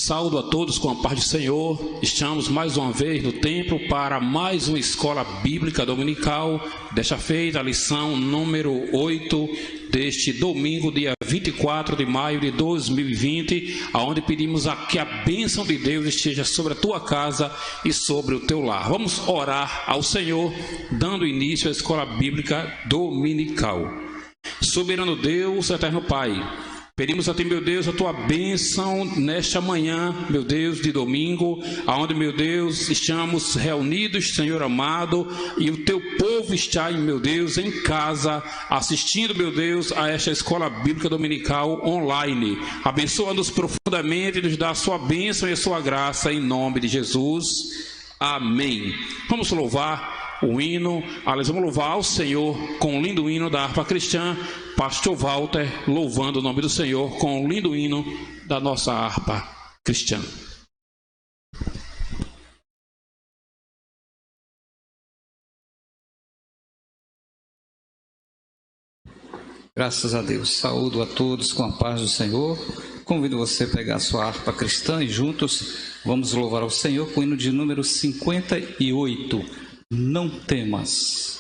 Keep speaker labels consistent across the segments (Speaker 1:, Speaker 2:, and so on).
Speaker 1: Saúdo a todos com a paz do Senhor. Estamos mais uma vez no templo para mais uma escola bíblica dominical. Desta feita, a lição número 8 deste domingo, dia 24 de maio de 2020, aonde pedimos que a bênção de Deus esteja sobre a tua casa e sobre o teu lar. Vamos orar ao Senhor, dando início à escola bíblica dominical. Soberano Deus, eterno Pai, pedimos a Ti, meu Deus, a Tua bênção nesta manhã, meu Deus, de domingo, aonde, meu Deus, estamos reunidos, Senhor amado, e o Teu povo está, meu Deus, em casa, assistindo, meu Deus, a esta escola bíblica dominical online. Abençoa-nos profundamente e nos dá a Sua bênção e a Sua graça, em nome de Jesus. Amém. Vamos louvar o hino, vamos louvar ao Senhor com o lindo hino da harpa cristã. Pastor Walter louvando o nome do Senhor com o lindo hino da nossa harpa cristã.
Speaker 2: Graças a Deus. Saúdo a todos com a paz do Senhor. Convido você a pegar a sua harpa cristã e juntos vamos louvar ao Senhor com o hino de número 58. Não temas.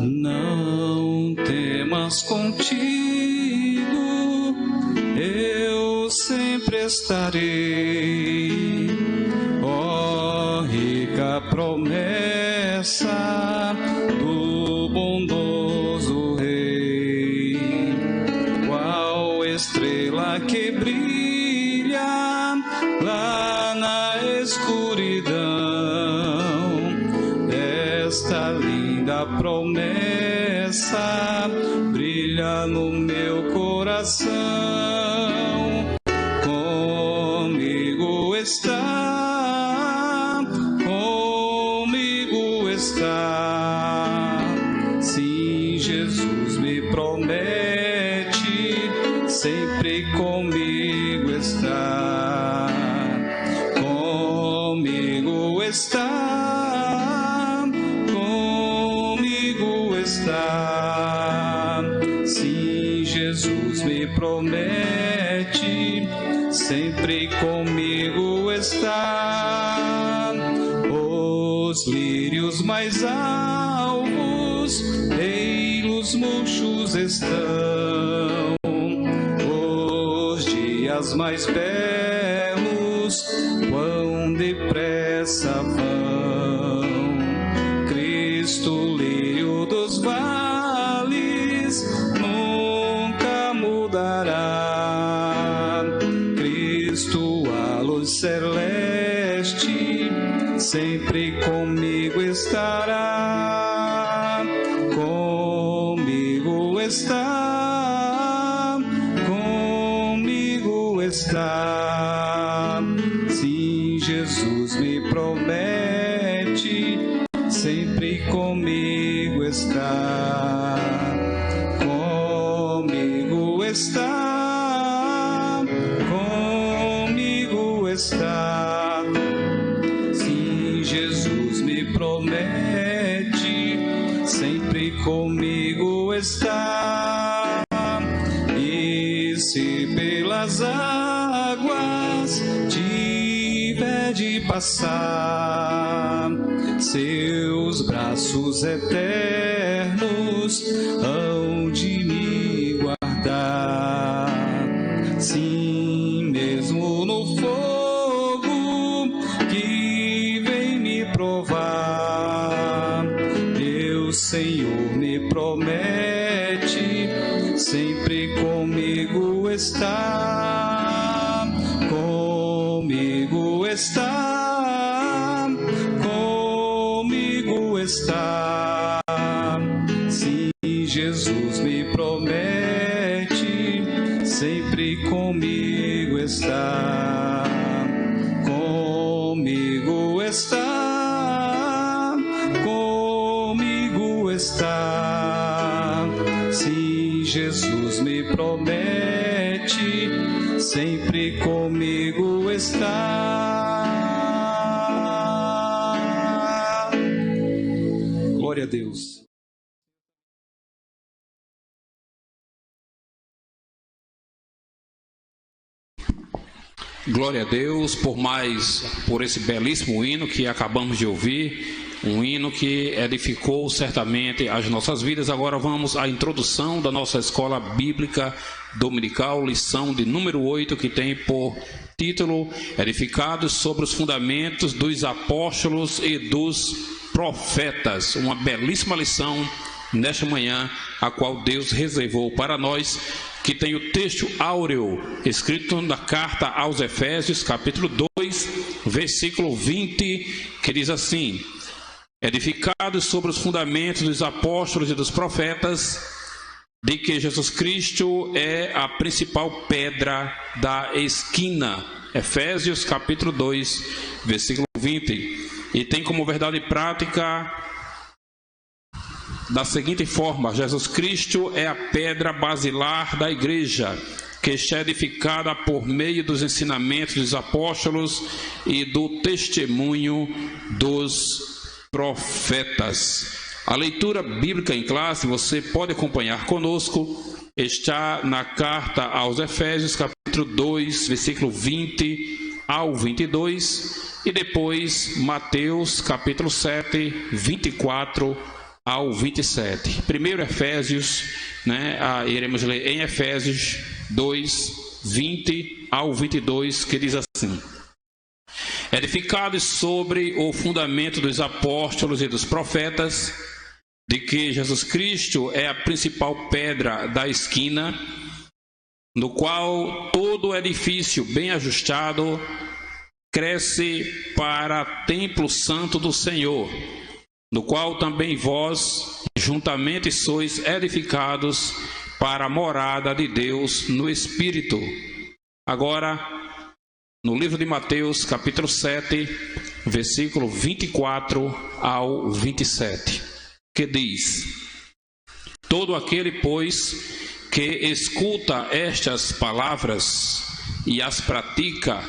Speaker 2: Não temas, contigo eu sempre estarei. Ó rica promessa do bondoso Rei, qual estrela que brilha lá na escuridão, esta linda promessa brilha no meu coração. Comigo está, comigo está. Sim, Jesus me promete, sempre comigo está. Comigo está, comigo está. Sim, Jesus me promete, sempre comigo está. Os lírios mais alvos, ei-los murchos estão. Os dias mais belos, quão depressa vão. Cristo, lírio dos vales, nunca mudará. Cristo, a luz celeste, sempre comigo estará. Comigo está, comigo está. Sim, Jesus me promete, sempre comigo está. Comigo está, comigo está. Sim, Jesus me promete, sempre comigo está. E se pelas águas tiver de passar, seus braços eternos hão de me guardar. Sim, mesmo no fogo que vem me provar, meu Senhor me promete, sempre comigo está. Comigo está, comigo está. Sim, Jesus me promete, sempre comigo está. Comigo está, comigo está. Sim, Jesus me promete, sempre comigo está. Deus.
Speaker 1: Glória a Deus por esse belíssimo hino que acabamos de ouvir, um hino que edificou certamente as nossas vidas. Agora vamos à introdução da nossa escola bíblica dominical, lição de número 8, que tem por título Edificados sobre os fundamentos dos apóstolos e dos profetas. Uma belíssima lição nesta manhã, a qual Deus reservou para nós, que tem o texto áureo escrito na carta aos Efésios, capítulo 2, versículo 20, que diz assim: edificados sobre os fundamentos dos apóstolos e dos profetas, de que Jesus Cristo é a principal pedra da esquina. Efésios, capítulo 2, versículo 20. E tem como verdade prática da seguinte forma: Jesus Cristo é a pedra basilar da igreja, que está edificada por meio dos ensinamentos dos apóstolos e do testemunho dos profetas. A leitura bíblica em classe, você pode acompanhar conosco, está na carta aos Efésios, capítulo 2, versículo 20 ao 22, e depois Mateus, capítulo 7, 24 ao 27. Primeiro Efésios, iremos ler em Efésios 2, 20 ao 22, que diz assim: edificados sobre o fundamento dos apóstolos e dos profetas, de que Jesus Cristo é a principal pedra da esquina, no qual todo edifício bem ajustado cresce para templo santo do Senhor, no qual também vós juntamente sois edificados para a morada de Deus no Espírito. Agora, no livro de Mateus, capítulo 7, versículo 24 ao 27, que diz: todo aquele, pois, que escuta estas palavras e as pratica,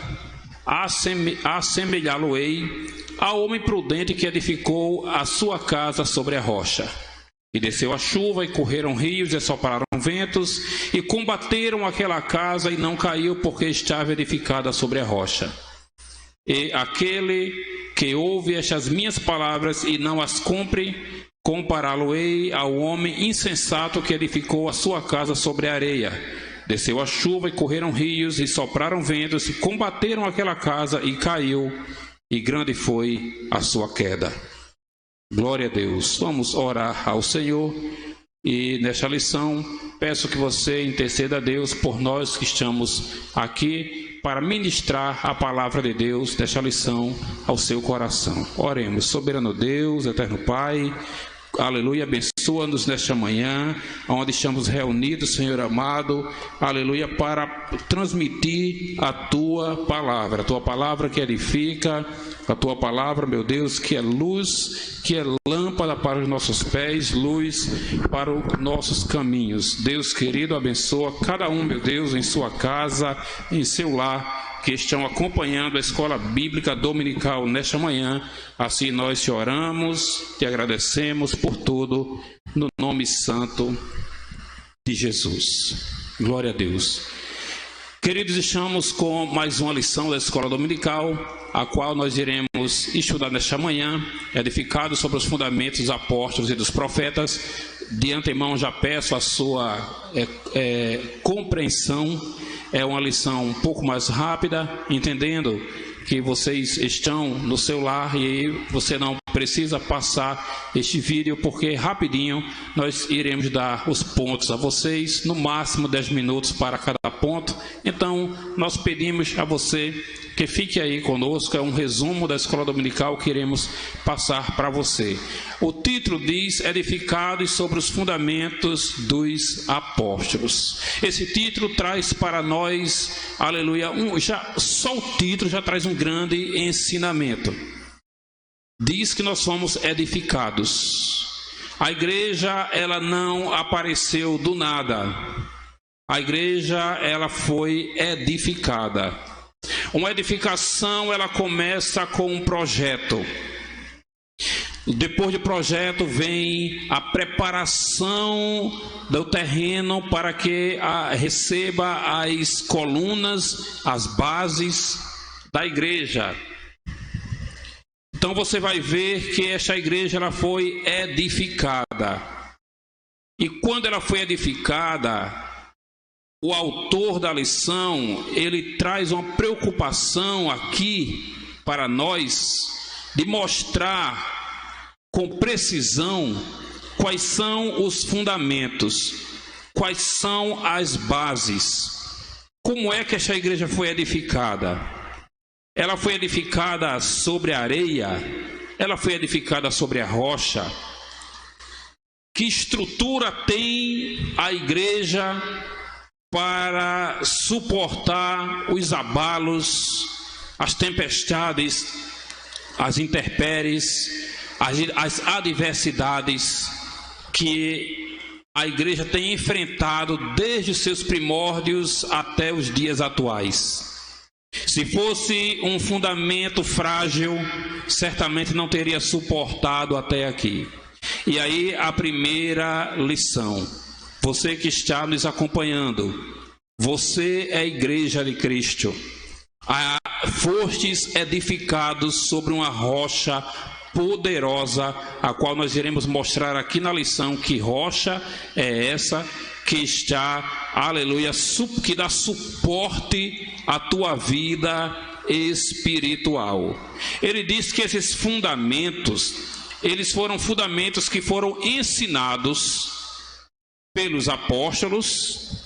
Speaker 1: assemelhá-lo-ei ao homem prudente que edificou a sua casa sobre a rocha. E desceu a chuva, e correram rios, e sopraram ventos, e combateram aquela casa, e não caiu, porque estava edificada sobre a rocha. E aquele que ouve estas minhas palavras e não as cumpre, compará-lo-ei ao homem insensato que edificou a sua casa sobre a areia. Desceu a chuva, e correram rios, e sopraram ventos, e combateram aquela casa, e caiu, e grande foi a sua queda. Glória a Deus. Vamos orar ao Senhor, e nesta lição peço que você interceda a Deus por nós que estamos aqui para ministrar a palavra de Deus desta lição ao seu coração. Oremos. Soberano Deus, eterno Pai, aleluia, abençoa-nos nesta manhã, onde estamos reunidos, Senhor amado, aleluia, para transmitir a Tua palavra que edifica, a Tua palavra, meu Deus, que é luz, que é lâmpada para os nossos pés, luz para os nossos caminhos. Deus querido, abençoa cada um, meu Deus, em sua casa, em seu lar, que estão acompanhando a escola bíblica dominical nesta manhã. Assim nós te oramos, te agradecemos por tudo, no nome santo de Jesus. Glória a Deus. Queridos, estamos com mais uma lição da escola dominical, a qual nós iremos estudar nesta manhã, edificados sobre os fundamentos dos apóstolos e dos profetas. De antemão já peço a sua compreensão. É uma lição um pouco mais rápida, entendendo que vocês estão no seu lar e você não precisa passar este vídeo, porque rapidinho nós iremos dar os pontos a vocês, no máximo 10 minutos para cada ponto. Então nós pedimos a você que fique aí conosco, é um resumo da escola dominical que iremos passar para você. O título diz: edificados sobre os fundamentos dos apóstolos. Esse título traz para nós, aleluia, só o título já traz um grande ensinamento. Diz que nós somos edificados. A igreja, ela não apareceu do nada. A igreja, ela foi edificada. Uma edificação, ela começa com um projeto. Depois do projeto vem a preparação do terreno para que receba as colunas, as bases da igreja. Então você vai ver que esta igreja ela foi edificada. E quando ela foi edificada, o autor da lição, ele traz uma preocupação aqui para nós de mostrar com precisão quais são os fundamentos, quais são as bases. Como é que esta igreja foi edificada? Ela foi edificada sobre a areia? Ela foi edificada sobre a rocha? Que estrutura tem a igreja para suportar os abalos, as tempestades, as intempéries, as adversidades que a igreja tem enfrentado desde os seus primórdios até os dias atuais? Se fosse um fundamento frágil, certamente não teria suportado até aqui. E aí a primeira lição, você que está nos acompanhando, você é a igreja de Cristo. Fostes edificados sobre uma rocha poderosa, a qual nós iremos mostrar aqui na lição que rocha é essa que está, aleluia, que dá suporte à tua vida espiritual. Ele diz que esses fundamentos, eles foram fundamentos que foram ensinados pelos apóstolos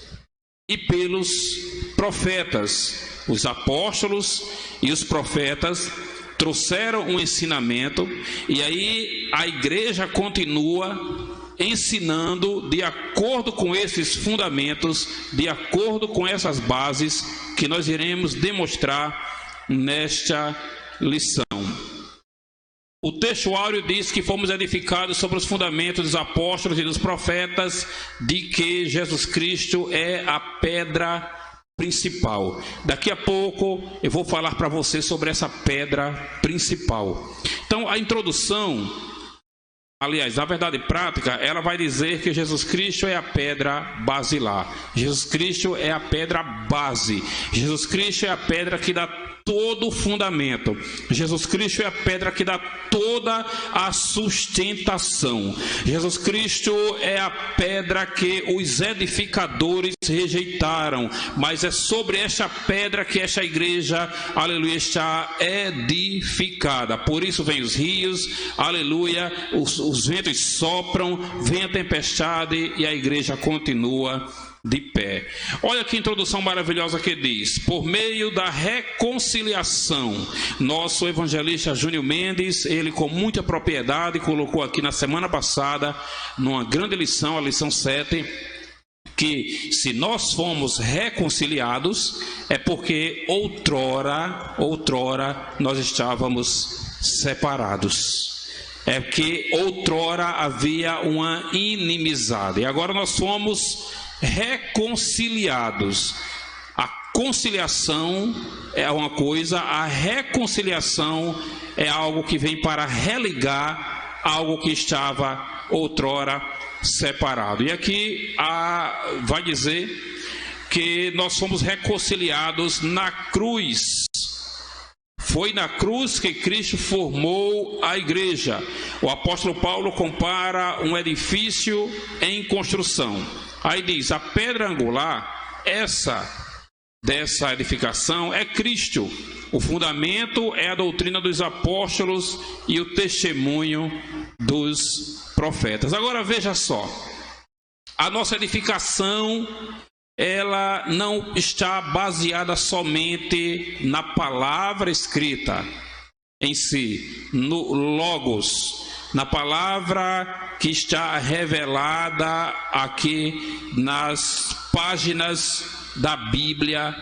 Speaker 1: e pelos profetas. Os apóstolos e os profetas trouxeram um ensinamento, e aí a igreja continua ensinando de acordo com esses fundamentos, de acordo com essas bases que nós iremos demonstrar nesta lição. O texto áureo diz que fomos edificados sobre os fundamentos dos apóstolos e dos profetas, de que Jesus Cristo é a pedra principal. Daqui a pouco eu vou falar para você sobre essa pedra principal. Então, a introdução, aliás, a verdade prática, ela vai dizer que Jesus Cristo é a pedra basilar. Jesus Cristo é a pedra base. Jesus Cristo é a pedra que dá todo o fundamento. Jesus Cristo é a pedra que dá toda a sustentação. Jesus Cristo é a pedra que os edificadores rejeitaram, mas é sobre esta pedra que esta igreja, aleluia, está edificada. Por isso vem os rios, aleluia, os ventos sopram, vem a tempestade e a igreja continua de pé. Olha que introdução maravilhosa que diz: por meio da reconciliação. Nosso evangelista Júnior Mendes, ele com muita propriedade colocou aqui na semana passada, numa grande lição, a lição 7, que se nós fomos reconciliados é porque outrora nós estávamos separados. É que outrora havia uma inimizade, e agora nós fomos reconciliados. A conciliação é uma coisa, a reconciliação é algo que vem para religar algo que estava outrora separado. E aqui vai dizer que nós fomos reconciliados na cruz. Foi na cruz que Cristo formou a igreja. O apóstolo Paulo compara um edifício em construção. Aí diz: a pedra angular, dessa edificação é Cristo. O fundamento é a doutrina dos apóstolos e o testemunho dos profetas. Agora veja só, a nossa edificação, ela não está baseada somente na palavra escrita em si, no logos, na palavra que está revelada aqui nas páginas da Bíblia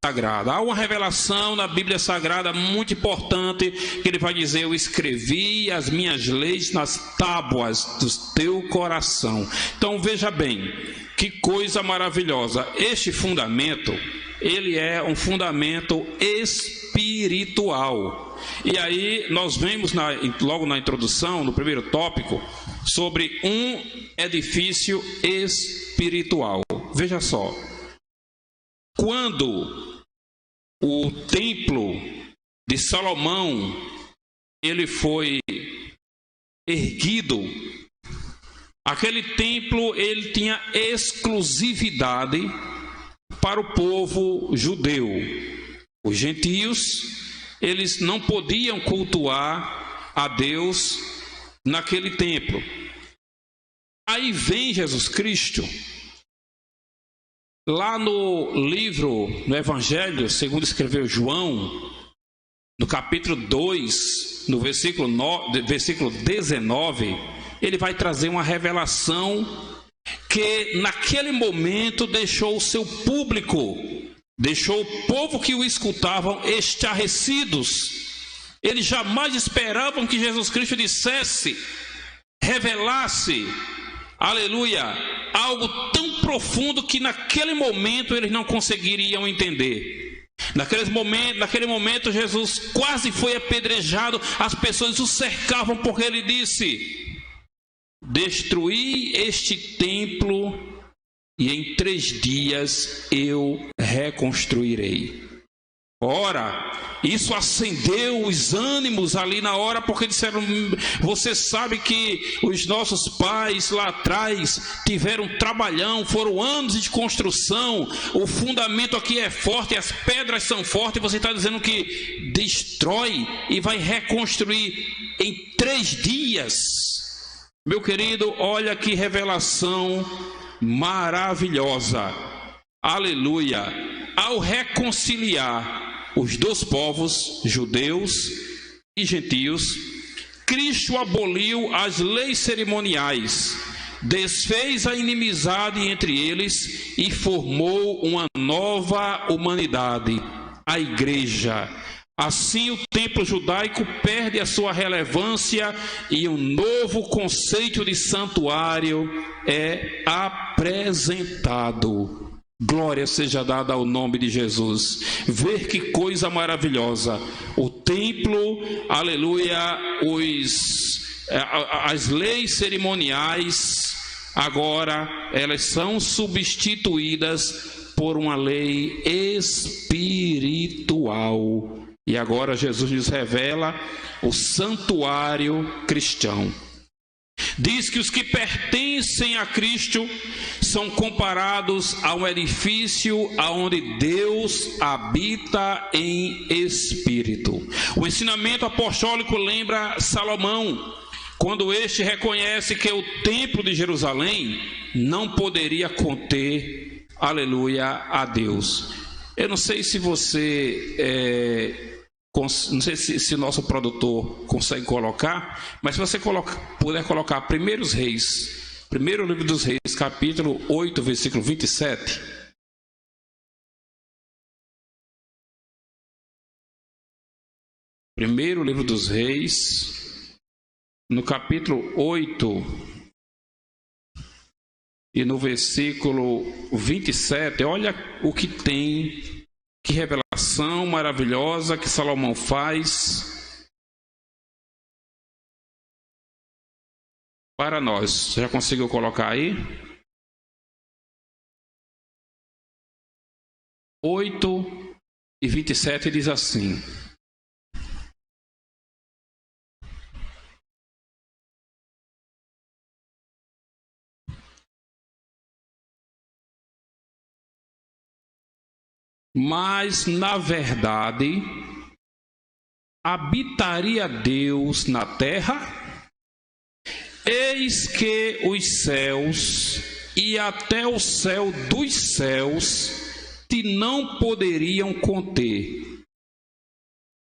Speaker 1: Sagrada. Há uma revelação na Bíblia Sagrada muito importante, que ele vai dizer: eu escrevi as minhas leis nas tábuas do teu coração. Então veja bem, que coisa maravilhosa. Este fundamento, ele é um fundamento espiritual. E aí nós vemos logo na introdução, no primeiro tópico, sobre um edifício espiritual. Veja só, quando o templo de Salomão ele foi erguido, aquele templo ele tinha exclusividade para o povo judeu. Os gentios, eles não podiam cultuar a Deus naquele templo. Aí vem Jesus Cristo, lá no Evangelho, segundo escreveu João, no capítulo 2, no versículo 19, ele vai trazer uma revelação que naquele momento deixou o seu público, deixou o povo que o escutavam estarrecidos. Eles jamais esperavam que Jesus Cristo dissesse, revelasse, aleluia, algo tão profundo que naquele momento eles não conseguiriam entender. Naquele momento Jesus quase foi apedrejado, as pessoas o cercavam porque ele disse: destruí este templo e em 3 dias eu reconstruirei. Ora, isso acendeu os ânimos ali na hora, porque disseram: você sabe que os nossos pais lá atrás tiveram um trabalhão, foram anos de construção, o fundamento aqui é forte, as pedras são fortes, e você está dizendo que destrói e vai reconstruir em 3 dias. Meu querido, olha que revelação maravilhosa, aleluia. Ao reconciliar os 2 povos, judeus e gentios, Cristo aboliu as leis cerimoniais, desfez a inimizade entre eles e formou uma nova humanidade, a igreja. Assim, o templo judaico perde a sua relevância e um novo conceito de santuário é apresentado. Glória seja dada ao nome de Jesus. Ver que coisa maravilhosa. O templo, aleluia, as leis cerimoniais, agora elas são substituídas por uma lei espiritual. E agora Jesus nos revela o santuário cristão. Diz que os que pertencem a Cristo são comparados a um edifício aonde Deus habita em espírito. O ensinamento apostólico lembra Salomão, quando este reconhece que o templo de Jerusalém não poderia conter, aleluia, a Deus. Eu não sei se você não sei se o nosso produtor consegue colocar, mas se você puder colocar Primeiros Reis, primeiro livro dos Reis, capítulo 8, versículo 27. Primeiro livro dos Reis, no capítulo 8 e no versículo 27, olha o que tem, que revelação maravilhosa que Salomão faz para nós. Você já conseguiu colocar aí? 8 e 27 diz assim: mas na verdade habitaria Deus na terra? Eis que os céus e até o céu dos céus te não poderiam conter,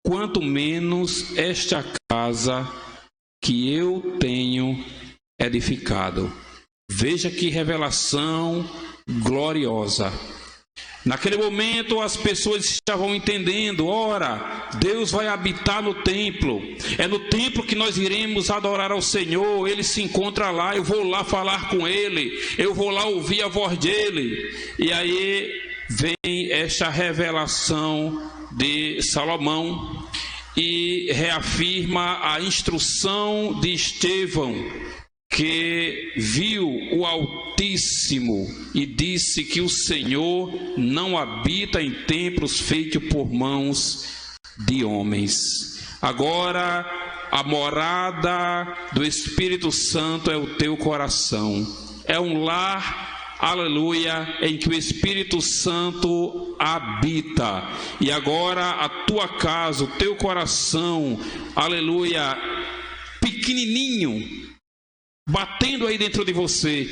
Speaker 1: quanto menos esta casa que eu tenho edificado. Veja que revelação gloriosa. Naquele momento as pessoas estavam entendendo, ora, Deus vai habitar no templo, é no templo que nós iremos adorar ao Senhor, Ele se encontra lá, eu vou lá falar com Ele, eu vou lá ouvir a voz dEle. E aí vem esta revelação de Salomão e reafirma a instrução de Estevão, que viu o Altíssimo e disse que o Senhor não habita em templos feitos por mãos de homens. Agora a morada do Espírito Santo é o teu coração. É um lar, aleluia, em que o Espírito Santo habita. E agora a tua casa, o teu coração, aleluia, pequenininho, batendo aí dentro de você,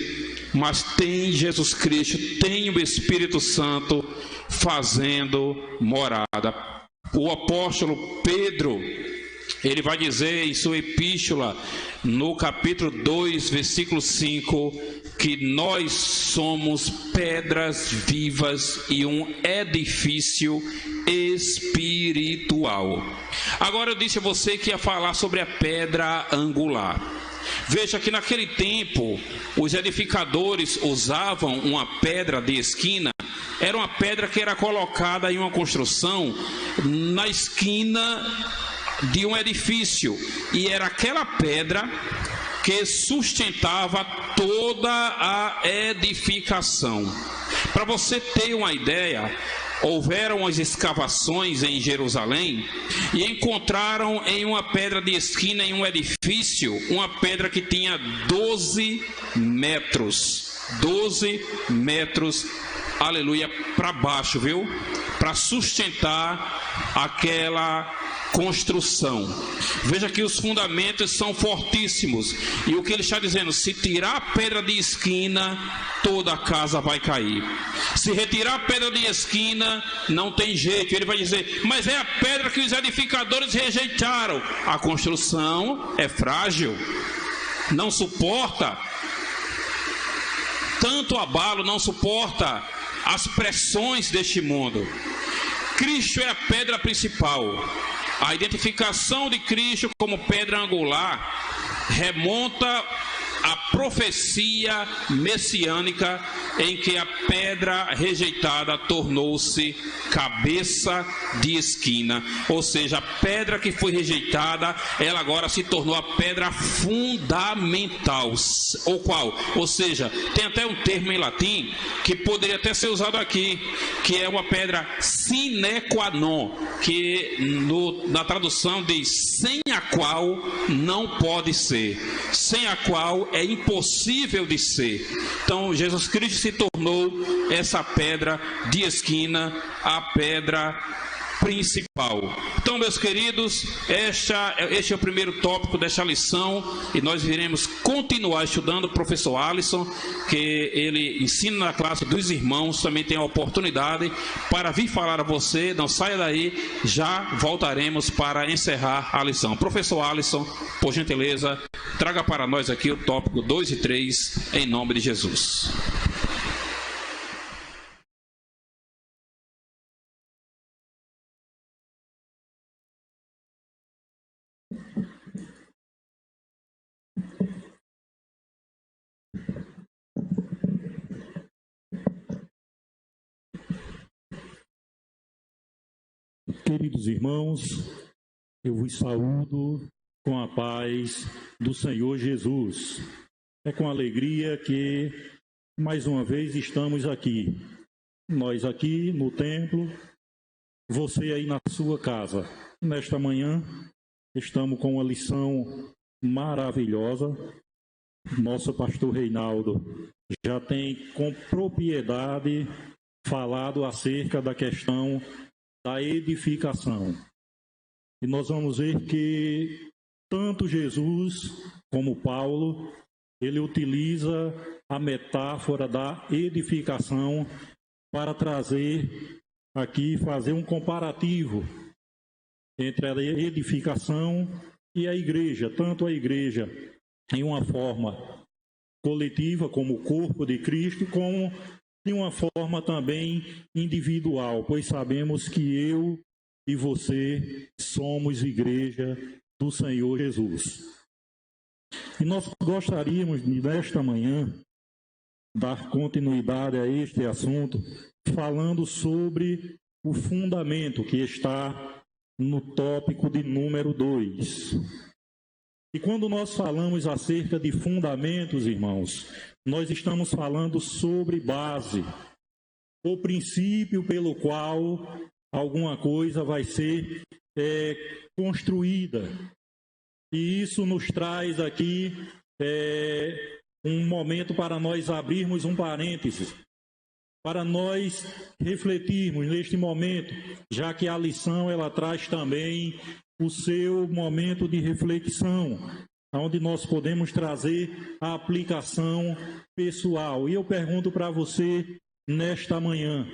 Speaker 1: mas tem Jesus Cristo, tem o Espírito Santo fazendo morada. O apóstolo Pedro, ele vai dizer em sua epístola, no capítulo 2, versículo 5, que nós somos pedras vivas e um edifício espiritual. Agora eu disse a você que ia falar sobre a pedra angular. Veja que naquele tempo os edificadores usavam uma pedra de esquina. Era uma pedra que era colocada em uma construção na esquina de um edifício, e era aquela pedra que sustentava toda a edificação. Para você ter uma ideia, houveram as escavações em Jerusalém e encontraram em uma pedra de esquina, em um edifício, uma pedra que tinha 12 metros, aleluia, para baixo, viu? Para sustentar aquela construção. Veja que os fundamentos são fortíssimos, e o que ele está dizendo: se tirar a pedra de esquina, toda a casa vai cair. Se retirar a pedra de esquina, não tem jeito. Ele vai dizer: mas é a pedra que os edificadores rejeitaram. A construção é frágil, não suporta tanto abalo, não suporta as pressões deste mundo. Cristo é a pedra principal. A identificação de Cristo como pedra angular remonta à profecia messiânica, em que a pedra rejeitada tornou-se cabeça de esquina. Ou seja, a pedra que foi rejeitada, ela agora se tornou a pedra fundamental. Ou seja, tem até um termo em latim que poderia até ser usado aqui, que é uma pedra sine qua non, que na tradução diz: sem a qual não pode ser, sem a qual é impossível de ser. Então Jesus Cristo se tornou essa pedra de esquina, a pedra principal. Então, meus queridos, este é o primeiro tópico desta lição, e nós iremos continuar estudando. O professor Alisson, que ele ensina na classe dos irmãos, também tem a oportunidade para vir falar a você. Não saia daí, já voltaremos para encerrar a lição. Professor Alisson, por gentileza, traga para nós aqui o tópico 2 e 3, em nome de Jesus.
Speaker 3: Queridos irmãos, eu vos saúdo com a paz do Senhor Jesus. É com alegria que, mais uma vez, estamos aqui. Nós aqui no templo, você aí na sua casa. Nesta manhã, estamos com uma lição maravilhosa. Nosso pastor Reinaldo já tem com propriedade falado acerca da questão da edificação. E nós vamos ver que tanto Jesus como Paulo, ele utiliza a metáfora da edificação para trazer aqui, fazer um comparativo entre a edificação e a igreja, tanto a igreja em uma forma coletiva, como o corpo de Cristo, como de uma forma também individual, pois sabemos que eu e você somos igreja do Senhor Jesus. E nós gostaríamos de, nesta manhã, dar continuidade a este assunto, falando sobre o fundamento que está no tópico de número 2. E quando nós falamos acerca de fundamentos, irmãos, nós estamos falando sobre base, o princípio pelo qual alguma coisa vai ser construída. E isso nos traz aqui um momento para nós abrirmos um parênteses, para nós refletirmos neste momento, já que a lição ela traz também o seu momento de reflexão, onde nós podemos trazer a aplicação pessoal. E eu pergunto para você nesta manhã,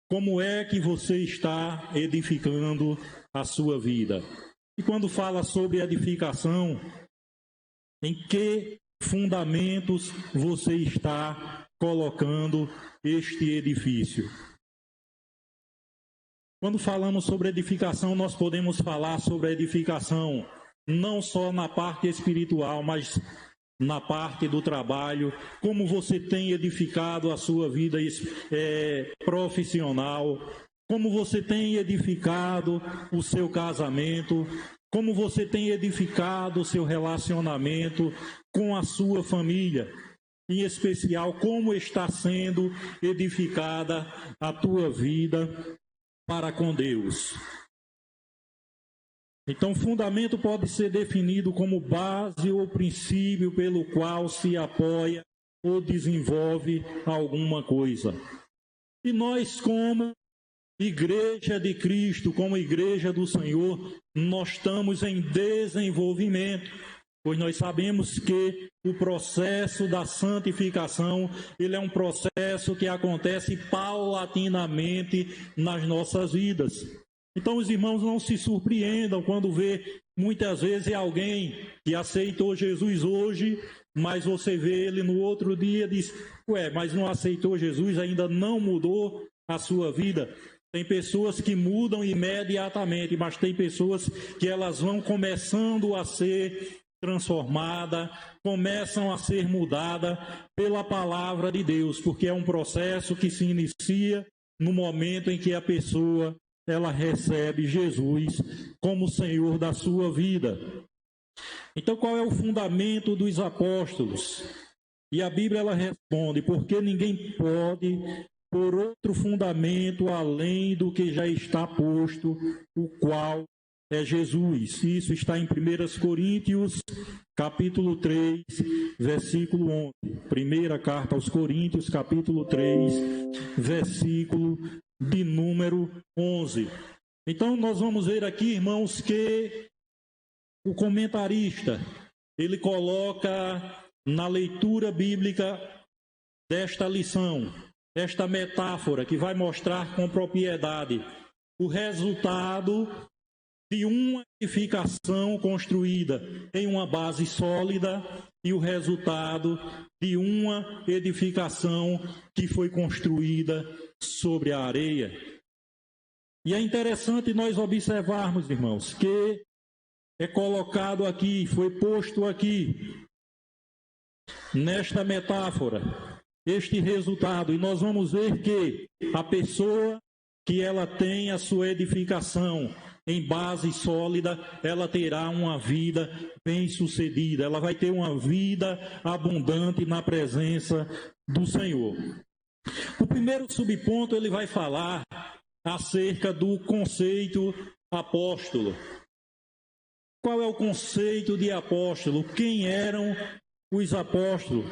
Speaker 3: como é que você está edificando a sua vida? E quando fala sobre edificação, em que fundamentos você está colocando este edifício? Quando falamos sobre edificação, nós podemos falar sobre a edificação não só na parte espiritual, mas na parte do trabalho, como você tem edificado a sua vida profissional, como você tem edificado o seu casamento, como você tem edificado o seu relacionamento com a sua família. Em especial, como está sendo edificada a tua vida para com Deus. Então, fundamento pode ser definido como base ou princípio pelo qual se apoia ou desenvolve alguma coisa. E nós, como Igreja de Cristo, como Igreja do Senhor, nós estamos em desenvolvimento, pois nós sabemos que o processo da santificação, ele é um processo que acontece paulatinamente nas nossas vidas. Então, os irmãos não se surpreendam quando vê muitas vezes alguém que aceitou Jesus hoje, mas você vê ele no outro dia e diz, mas não aceitou Jesus, ainda não mudou a sua vida. Tem pessoas que mudam imediatamente, mas tem pessoas que elas vão começando a ser transformadas, começam a ser mudadas pela palavra de Deus, porque é um processo que se inicia no momento em que a pessoa ela recebe Jesus como Senhor da sua vida. Então, qual é o fundamento dos apóstolos? E a Bíblia ela responde, porque ninguém pode por outro fundamento além do que já está posto, o qual é Jesus. Isso está em 1 Coríntios, capítulo 3, versículo 11. Primeira carta aos Coríntios, capítulo 3, versículo de número 11. Então, nós vamos ver aqui, irmãos, que o comentarista, ele coloca na leitura bíblica desta lição, esta metáfora que vai mostrar com propriedade o resultado de uma edificação construída em uma base sólida e o resultado de uma edificação que foi construída sobre a areia. E é interessante nós observarmos, irmãos, que é colocado aqui, foi posto aqui, nesta metáfora, este resultado. E nós vamos ver que a pessoa que ela tem a sua edificação em base sólida, ela terá uma vida bem-sucedida, ela vai ter uma vida abundante na presença do Senhor. O primeiro subponto, ele vai falar acerca do conceito apóstolo. Qual é o conceito de apóstolo? Quem eram os apóstolos?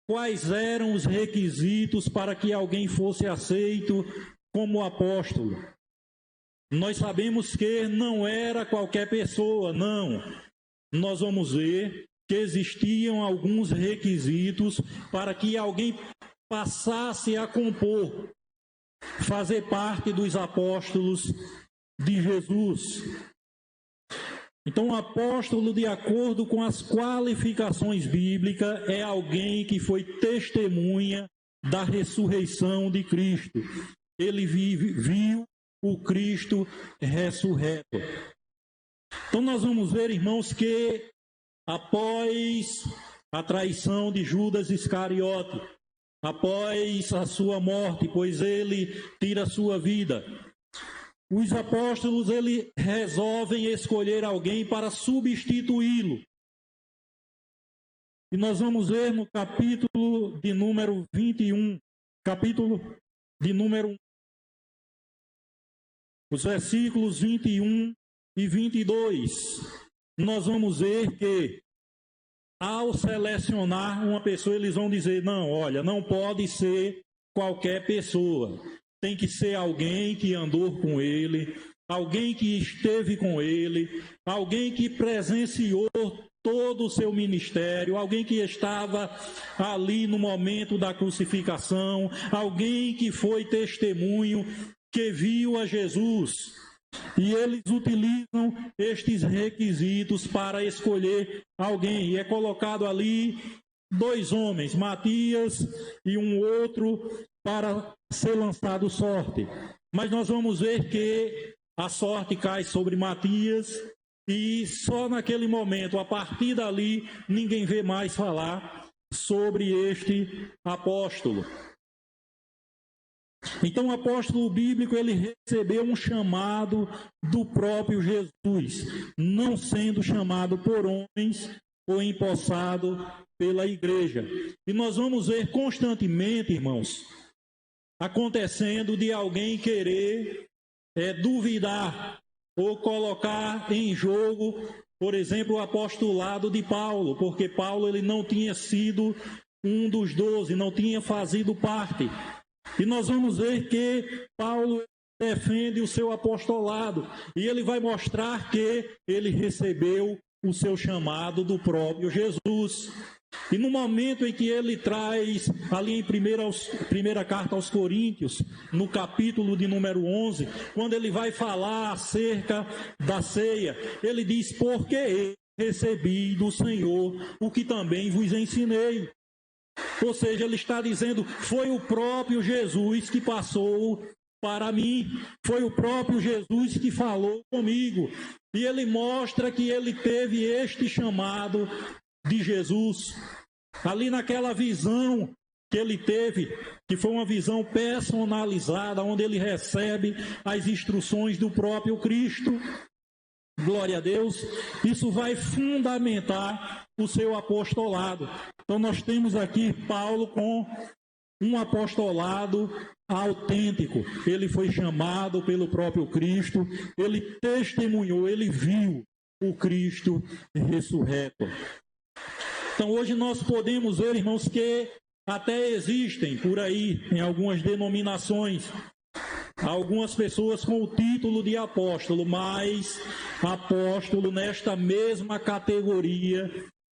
Speaker 3: Quais eram os requisitos para que alguém fosse aceito como apóstolo? Nós sabemos que não era qualquer pessoa, não. Nós vamos ver que existiam alguns requisitos para que alguém passasse a compor, fazer parte dos apóstolos de Jesus. Então, um apóstolo, de acordo com as qualificações bíblicas, é alguém que foi testemunha da ressurreição de Cristo. Ele viu o Cristo ressurreto. Então, nós vamos ver, irmãos, que após a traição de Judas Iscariote, após a sua morte, pois ele tira a sua vida, os apóstolos eles resolvem escolher alguém para substituí-lo. E nós vamos ver no capítulo de número 21, capítulo de número 1, os versículos 21 e 22, nós vamos ver que, ao selecionar uma pessoa, eles vão dizer, não, olha, não pode ser qualquer pessoa. Tem que ser alguém que andou com ele, alguém que esteve com ele, alguém que presenciou todo o seu ministério, alguém que estava ali no momento da crucificação, alguém que foi testemunho, que viu a Jesus. E eles utilizam estes requisitos para escolher alguém. E é colocado ali 2 homens, Matias e um outro, para ser lançado sorte. Mas nós vamos ver que a sorte cai sobre Matias e só naquele momento, a partir dali, ninguém vê mais falar sobre este apóstolo. Então, o apóstolo bíblico, ele recebeu um chamado do próprio Jesus, não sendo chamado por homens ou empossado pela igreja. E nós vamos ver constantemente, irmãos, acontecendo de alguém querer duvidar ou colocar em jogo, por exemplo, o apostolado de Paulo, porque Paulo ele não tinha sido um dos 12, não tinha fazido parte. E nós vamos ver que Paulo defende o seu apostolado e ele vai mostrar que ele recebeu o seu chamado do próprio Jesus. E no momento em que ele traz, ali em primeira carta aos Coríntios, no capítulo de número 11, quando ele vai falar acerca da ceia, ele diz, porque eu recebi do Senhor o que também vos ensinei. Ou seja, ele está dizendo, foi o próprio Jesus que passou para mim, foi o próprio Jesus que falou comigo. E ele mostra que ele teve este chamado de Jesus. Ali naquela visão que ele teve, que foi uma visão personalizada, onde ele recebe as instruções do próprio Cristo. Glória a Deus. Isso vai fundamentar o seu apostolado. Então nós temos aqui Paulo com um apostolado autêntico. Ele foi chamado pelo próprio Cristo, ele testemunhou, ele viu o Cristo ressurreto. Então hoje nós podemos ver, irmãos, que até existem por aí, em algumas denominações, algumas pessoas com o título de apóstolo, mas apóstolo nesta mesma categoria,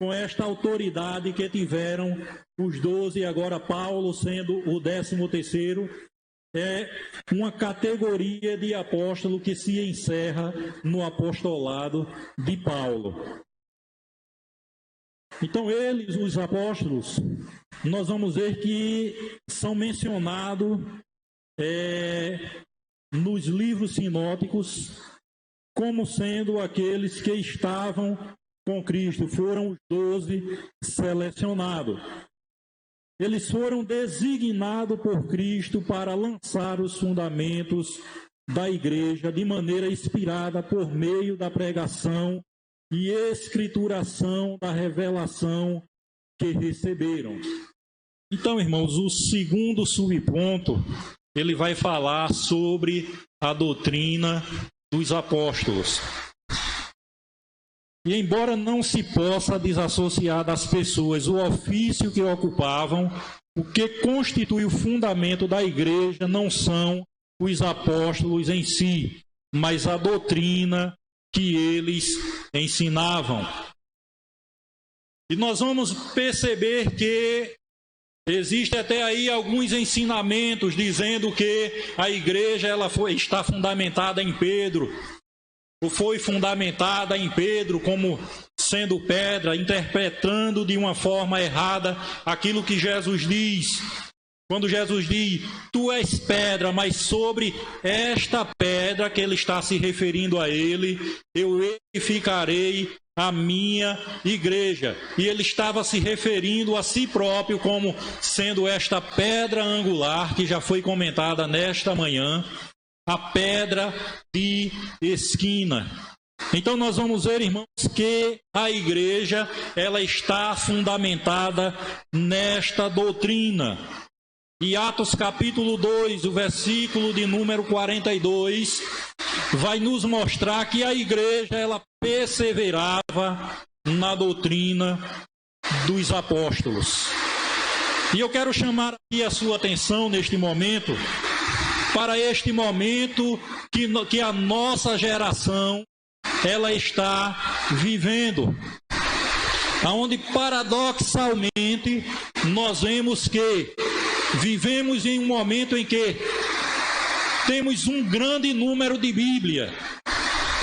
Speaker 3: com esta autoridade que tiveram os 12, e agora Paulo sendo o 13º, é uma categoria de apóstolo que se encerra no apostolado de Paulo. Então eles, os apóstolos, nós vamos ver que são mencionados nos livros sinóticos como sendo aqueles que estavam com Cristo, foram os 12 selecionados. Eles foram designados por Cristo para lançar os fundamentos da igreja de maneira inspirada por meio da pregação e escrituração da revelação que receberam. Então, irmãos, o segundo subponto, ele vai falar sobre a doutrina dos apóstolos. E embora não se possa desassociar das pessoas o ofício que ocupavam, o que constitui o fundamento da igreja não são os apóstolos em si, mas a doutrina que eles ensinavam. E nós vamos perceber que existe até aí alguns ensinamentos dizendo que a igreja está fundamentada em Pedro, foi fundamentada em Pedro como sendo pedra, interpretando de uma forma errada aquilo que Jesus diz. Quando Jesus diz, tu és pedra, mas sobre esta pedra que ele está se referindo a ele, eu edificarei a minha igreja. E ele estava se referindo a si próprio como sendo esta pedra angular, que já foi comentada nesta manhã, a pedra de esquina. Então nós vamos ver, irmãos, que a igreja, ela está fundamentada nesta doutrina. E Atos capítulo 2, o versículo de número 42, vai nos mostrar que a igreja, ela perseverava na doutrina dos apóstolos. E eu quero chamar aqui a sua atenção neste momento, para este momento que a nossa geração, ela está vivendo, onde paradoxalmente nós vemos que vivemos em um momento em que temos um grande número de Bíblia.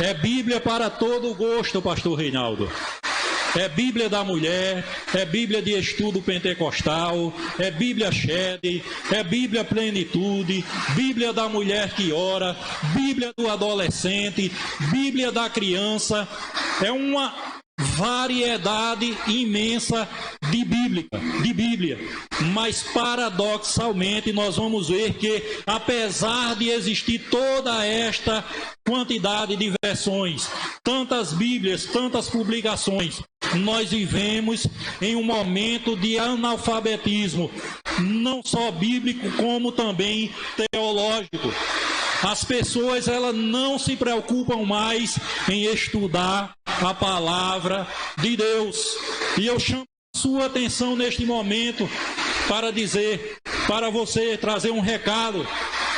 Speaker 3: É Bíblia para todo gosto, pastor Reinaldo. É Bíblia da mulher, é Bíblia de estudo pentecostal, é Bíblia Shed, é Bíblia Plenitude, Bíblia da mulher que ora, Bíblia do adolescente, Bíblia da criança. É uma variedade imensa de Bíblia. Mas paradoxalmente nós vamos ver que, apesar de existir toda esta quantidade de versões, tantas Bíblias, tantas publicações, nós vivemos em um momento de analfabetismo, não só bíblico como também teológico. As pessoas, elas não se preocupam mais em estudar a palavra de Deus. E eu chamo a sua atenção neste momento para dizer, para você trazer um recado: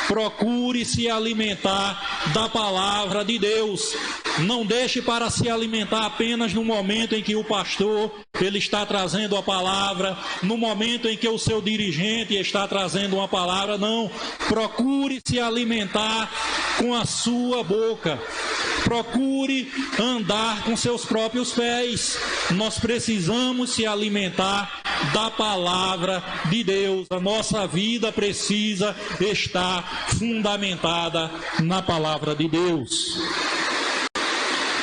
Speaker 3: procure se alimentar da palavra de Deus. Não deixe para se alimentar apenas no momento em que o pastor ele está trazendo a palavra, no momento em que o seu dirigente está trazendo uma palavra. Não, procure se alimentar com a sua boca. Procure andar com seus próprios pés. Nós precisamos se alimentar da palavra de Deus. A nossa vida precisa estar fundamentada na palavra de Deus.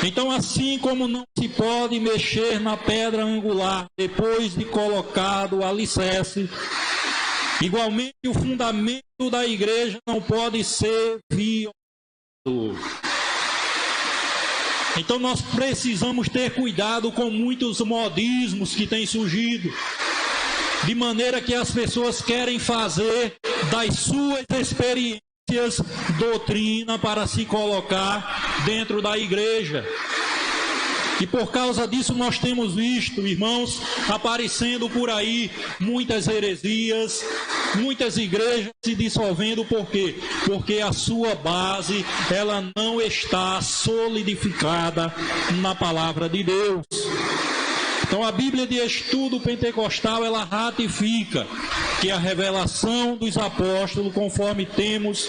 Speaker 3: Então, assim como não se pode mexer na pedra angular depois de colocado o alicerce, igualmente o fundamento da igreja não pode ser violado. Então nós precisamos ter cuidado com muitos modismos que têm surgido, de maneira que as pessoas querem fazer das suas experiências doutrina para se colocar dentro da igreja. E por causa disso nós temos visto, irmãos, aparecendo por aí muitas heresias, muitas igrejas se dissolvendo. Por quê? Porque a sua base, ela não está solidificada na palavra de Deus. Então a Bíblia de estudo pentecostal, ela ratifica que a revelação dos apóstolos, conforme temos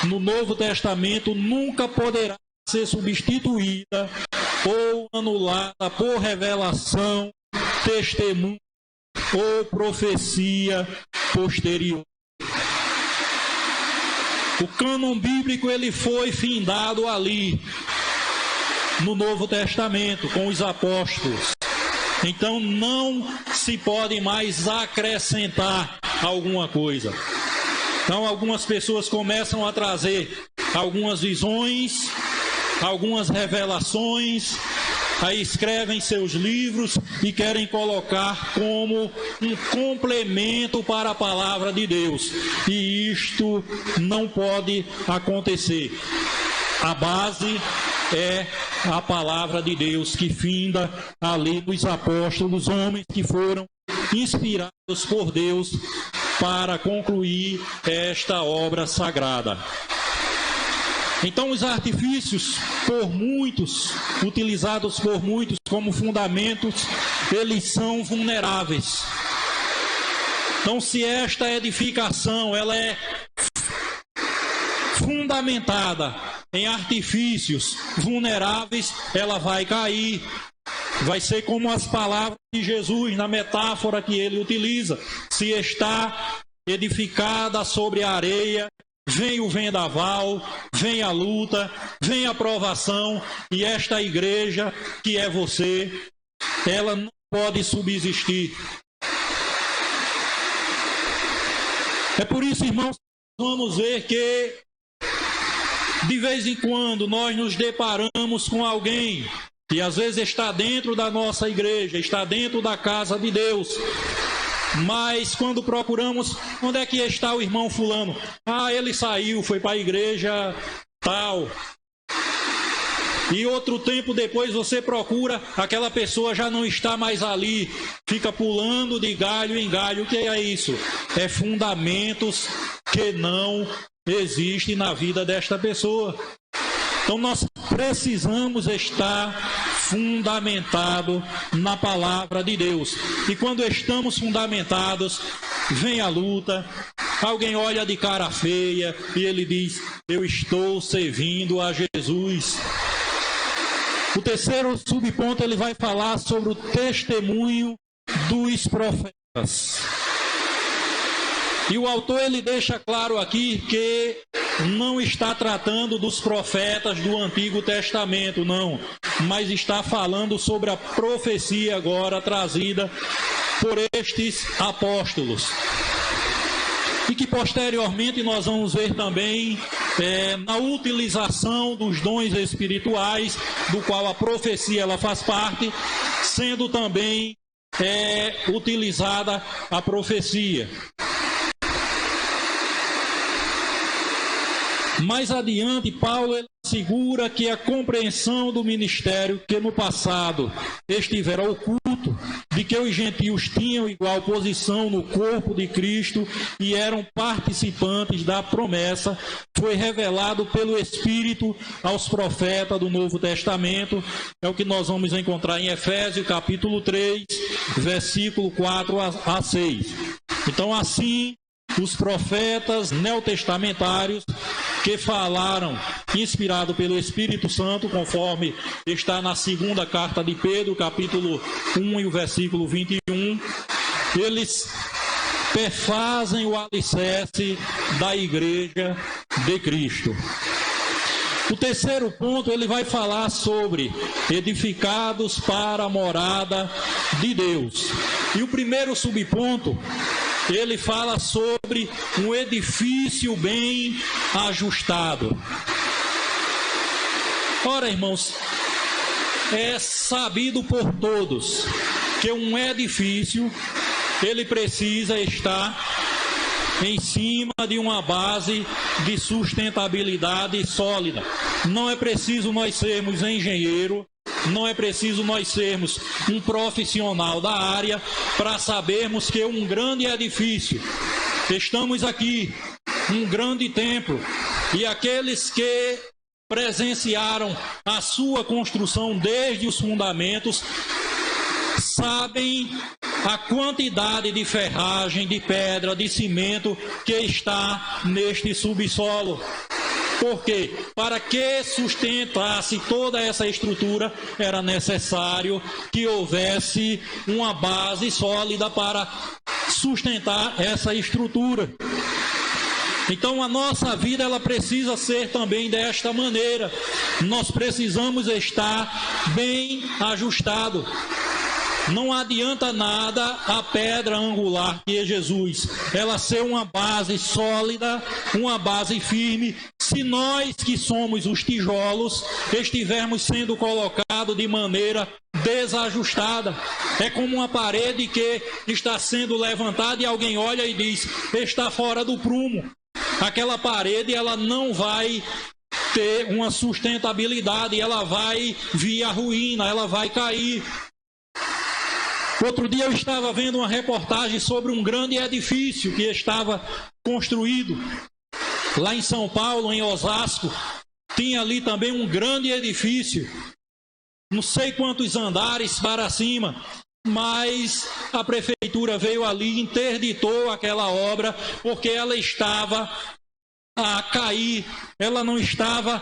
Speaker 3: no Novo Testamento, nunca poderá ser substituída ou anulada por revelação, testemunho ou profecia posterior. O cânon bíblico, ele foi findado ali no Novo Testamento com os apóstolos. Então não se pode mais acrescentar alguma coisa. Então algumas pessoas começam a trazer algumas visões, algumas revelações, aí escrevem seus livros e querem colocar como um complemento para a palavra de Deus. E isto não pode acontecer. A base é a palavra de Deus que finda ali dos apóstolos, homens que foram inspirados por Deus para concluir esta obra sagrada. Então os artifícios utilizados por muitos como fundamentos, eles são vulneráveis. Então se esta edificação ela é fundamentada em artifícios vulneráveis, ela vai cair. Vai ser como as palavras de Jesus na metáfora que ele utiliza. Se está edificada sobre a areia, vem o vendaval, vem a luta, vem a provação, e esta igreja, que é você, ela não pode subsistir. É por isso, irmãos, vamos ver que de vez em quando nós nos deparamos com alguém que às vezes está dentro da nossa igreja, está dentro da casa de Deus, mas quando procuramos, onde é que está o irmão fulano? Ah, ele saiu, foi para a igreja tal. E outro tempo depois você procura, aquela pessoa já não está mais ali, fica pulando de galho em galho. O que é isso? É fundamentos que não existem na vida desta pessoa. Então nós precisamos estar fundamentados na palavra de Deus. E quando estamos fundamentados, vem a luta, alguém olha de cara feia e ele diz: eu estou servindo a Jesus. O terceiro subponto, ele vai falar sobre o testemunho dos profetas. E o autor, ele deixa claro aqui que não está tratando dos profetas do Antigo Testamento, não, mas está falando sobre a profecia agora trazida por estes apóstolos. E que posteriormente nós vamos ver também na utilização dos dons espirituais, do qual a profecia ela faz parte, sendo também utilizada a profecia. Mais adiante, Paulo ele assegura que a compreensão do ministério que no passado estivera oculto, de que os gentios tinham igual posição no corpo de Cristo e eram participantes da promessa, foi revelado pelo Espírito aos profetas do Novo Testamento. É o que nós vamos encontrar em Efésios capítulo 3, versículo 4 a 6. Então, assim, os profetas neotestamentários que falaram, inspirado pelo Espírito Santo, conforme está na segunda carta de Pedro, capítulo 1 e o versículo 21, eles perfazem o alicerce da igreja de Cristo. O terceiro ponto, ele vai falar sobre edificados para a morada de Deus. E o primeiro subponto, ele fala sobre um edifício bem ajustado. Ora, irmãos, é sabido por todos que um edifício, ele precisa estar em cima de uma base de sustentabilidade sólida. Não é preciso nós sermos engenheiro, não é preciso nós sermos um profissional da área para sabermos que um grande edifício, estamos aqui, um grande templo, e aqueles que presenciaram a sua construção desde os fundamentos, sabem a quantidade de ferragem, de pedra, de cimento que está neste subsolo. Por quê? Para que sustentasse toda essa estrutura, era necessário que houvesse uma base sólida para sustentar essa estrutura. Então a nossa vida ela precisa ser também desta maneira. Nós precisamos estar bem ajustado. Não adianta nada a pedra angular que é Jesus, ela ser uma base sólida, uma base firme, se nós que somos os tijolos estivermos sendo colocados de maneira desajustada. É como uma parede que está sendo levantada e alguém olha e diz: está fora do prumo. Aquela parede ela não vai ter uma sustentabilidade, ela vai vir à ruína, ela vai cair. Outro dia eu estava vendo uma reportagem sobre um grande edifício que estava construído lá em São Paulo, em Osasco. Tinha ali também um grande edifício, não sei quantos andares para cima, mas a prefeitura veio ali e interditou aquela obra porque ela estava a cair, ela não estava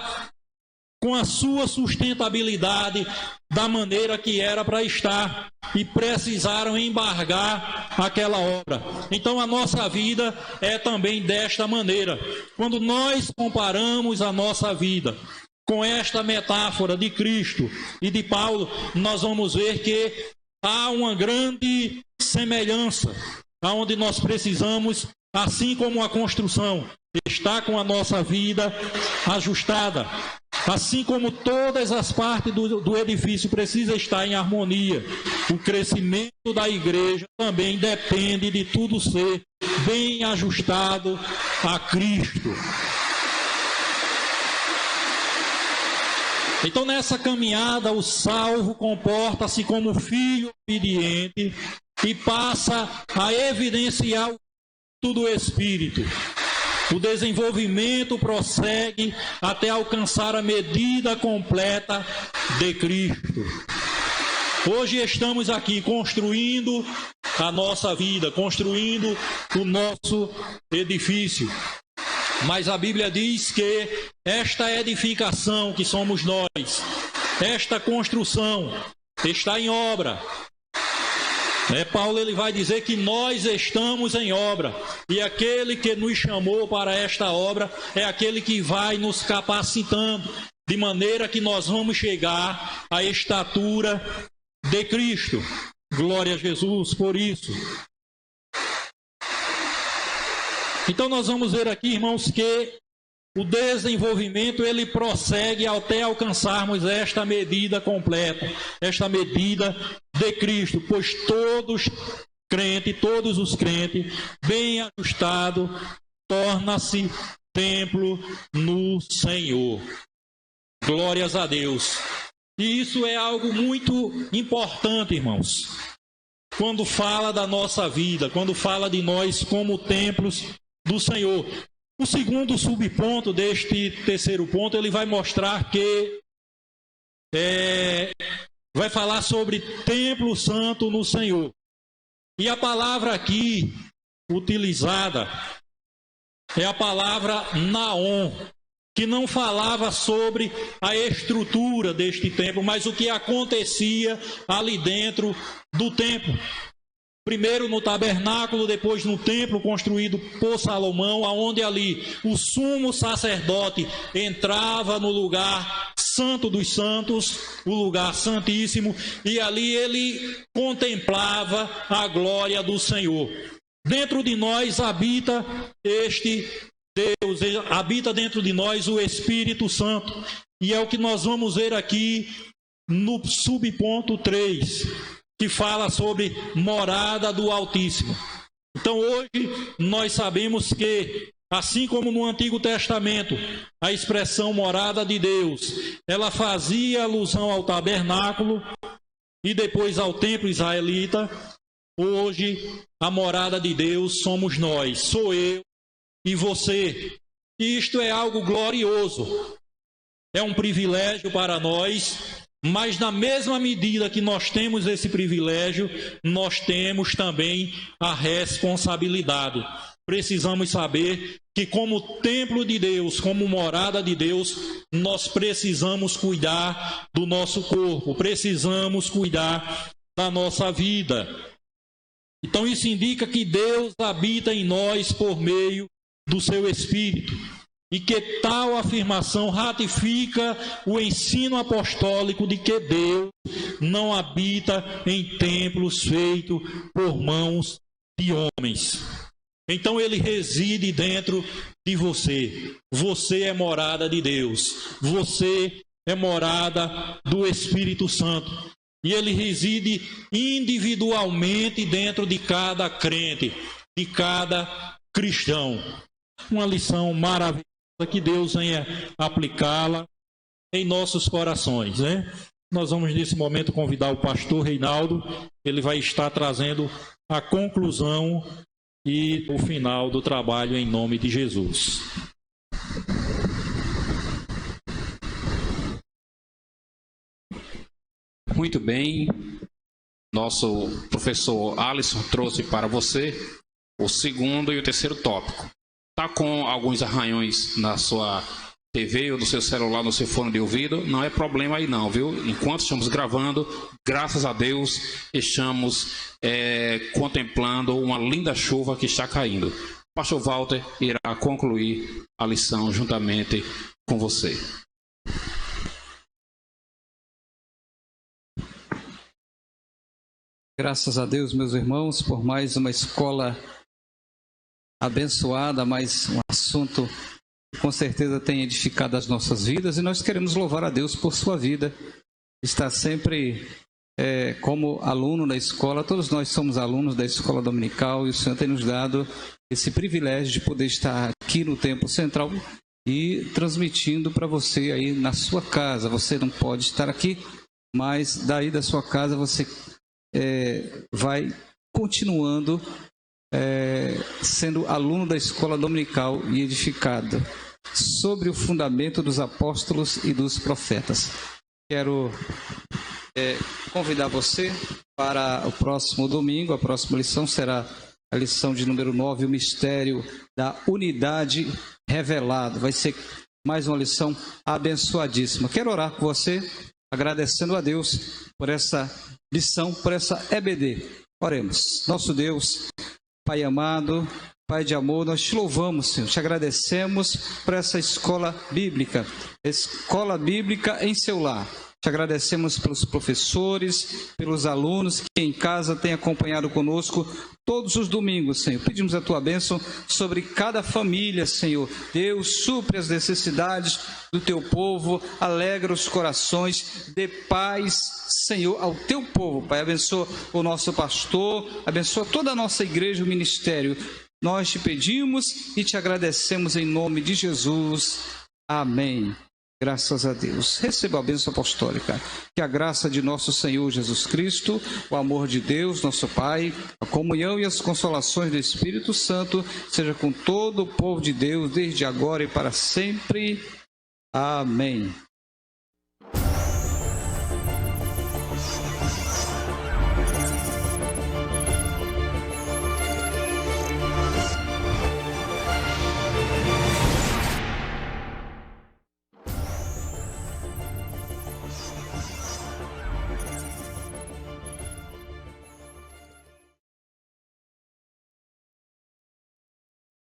Speaker 3: com a sua sustentabilidade da maneira que era para estar e precisaram embargar aquela obra. Então a nossa vida é também desta maneira. Quando nós comparamos a nossa vida com esta metáfora de Cristo e de Paulo, nós vamos ver que há uma grande semelhança, onde nós precisamos, assim como a construção está com a nossa vida ajustada, assim como todas as partes do edifício precisam estar em harmonia, o crescimento da igreja também depende de tudo ser bem ajustado a Cristo. Então, nessa caminhada, o salvo comporta-se como filho obediente e passa a evidenciar o fruto do Espírito. O desenvolvimento prossegue até alcançar a medida completa de Cristo. Hoje estamos aqui construindo a nossa vida, construindo o nosso edifício. Mas a Bíblia diz que esta edificação que somos nós, esta construção está em obra. Paulo ele vai dizer que nós estamos em obra, e aquele que nos chamou para esta obra é aquele que vai nos capacitando, de maneira que nós vamos chegar à estatura de Cristo. Glória a Jesus por isso. Então nós vamos ver aqui, irmãos, que o desenvolvimento ele prossegue até alcançarmos esta medida completa, esta medida de Cristo, pois todos os crentes, bem ajustados, torna-se templo no Senhor. Glórias a Deus. E isso é algo muito importante, irmãos, quando fala da nossa vida, quando fala de nós como templos do Senhor. O segundo subponto deste terceiro ponto, ele vai mostrar que vai falar sobre templo santo no Senhor. E a palavra aqui utilizada é a palavra naon, que não falava sobre a estrutura deste templo, mas o que acontecia ali dentro do templo. Primeiro no tabernáculo, depois no templo construído por Salomão, aonde ali o sumo sacerdote entrava no lugar santo dos santos, o lugar santíssimo, e ali ele contemplava a glória do Senhor. Dentro de nós habita este Deus, habita dentro de nós o Espírito Santo, e é o que nós vamos ver aqui no subponto 3, que fala sobre morada do Altíssimo. Então hoje nós sabemos que, assim como no Antigo Testamento, a expressão morada de Deus, ela fazia alusão ao tabernáculo e depois ao templo israelita, hoje a morada de Deus somos nós, sou eu e você. E isto é algo glorioso, é um privilégio para nós. Mas na mesma medida que nós temos esse privilégio, nós temos também a responsabilidade. Precisamos saber que como templo de Deus, como morada de Deus, nós precisamos cuidar do nosso corpo, precisamos cuidar da nossa vida. Então isso indica que Deus habita em nós por meio do seu Espírito. E que tal afirmação ratifica o ensino apostólico de que Deus não habita em templos feitos por mãos de homens. Então ele reside dentro de você. Você é morada de Deus. Você é morada do Espírito Santo. E ele reside individualmente dentro de cada crente, de cada cristão. Uma lição maravilhosa, que Deus venha aplicá-la em nossos corações, né? Nós vamos nesse momento convidar o pastor Reinaldo, ele vai estar trazendo a conclusão e o final do trabalho em nome de Jesus.
Speaker 1: Muito bem, nosso professor Alisson trouxe para você o segundo e o terceiro tópico. Está com alguns arranhões na sua TV ou do seu celular, no seu fone de ouvido, não é problema aí não, viu? Enquanto estamos gravando, graças a Deus, estamos contemplando uma linda chuva que está caindo. O pastor Walter irá concluir a lição juntamente com você.
Speaker 2: Graças a Deus, meus irmãos, por mais uma escola abençoada, mais um assunto que com certeza tem edificado as nossas vidas, e nós queremos louvar a Deus por sua vida. Está sempre como aluno da escola, todos nós somos alunos da escola dominical, e o Senhor tem nos dado esse privilégio de poder estar aqui no Templo Central e transmitindo para você aí na sua casa. Você não pode estar aqui, mas daí da sua casa você vai continuando sendo aluno da escola dominical e edificado sobre o fundamento dos apóstolos e dos profetas. Quero convidar você para o próximo domingo. A próxima lição será a lição de número 9, o mistério da unidade revelado. Vai ser mais uma lição abençoadíssima. Quero orar com você, agradecendo a Deus por essa lição, por essa EBD. Oremos. Nosso Deus, Pai amado, Pai de amor, nós te louvamos, Senhor, te agradecemos por essa escola bíblica em seu lar. Te agradecemos pelos professores, pelos alunos que em casa têm acompanhado conosco todos os domingos, Senhor. Pedimos a tua bênção sobre cada família, Senhor. Deus, supre as necessidades do teu povo, alegra os corações, dê paz, Senhor, ao teu povo. Pai, abençoa o nosso pastor, abençoa toda a nossa igreja, o ministério. Nós te pedimos e te agradecemos em nome de Jesus. Amém. Graças a Deus. Receba a bênção apostólica. Que a graça de nosso Senhor Jesus Cristo, o amor de Deus, nosso Pai, a comunhão e as consolações do Espírito Santo seja com todo o povo de Deus, desde agora e para sempre. Amém.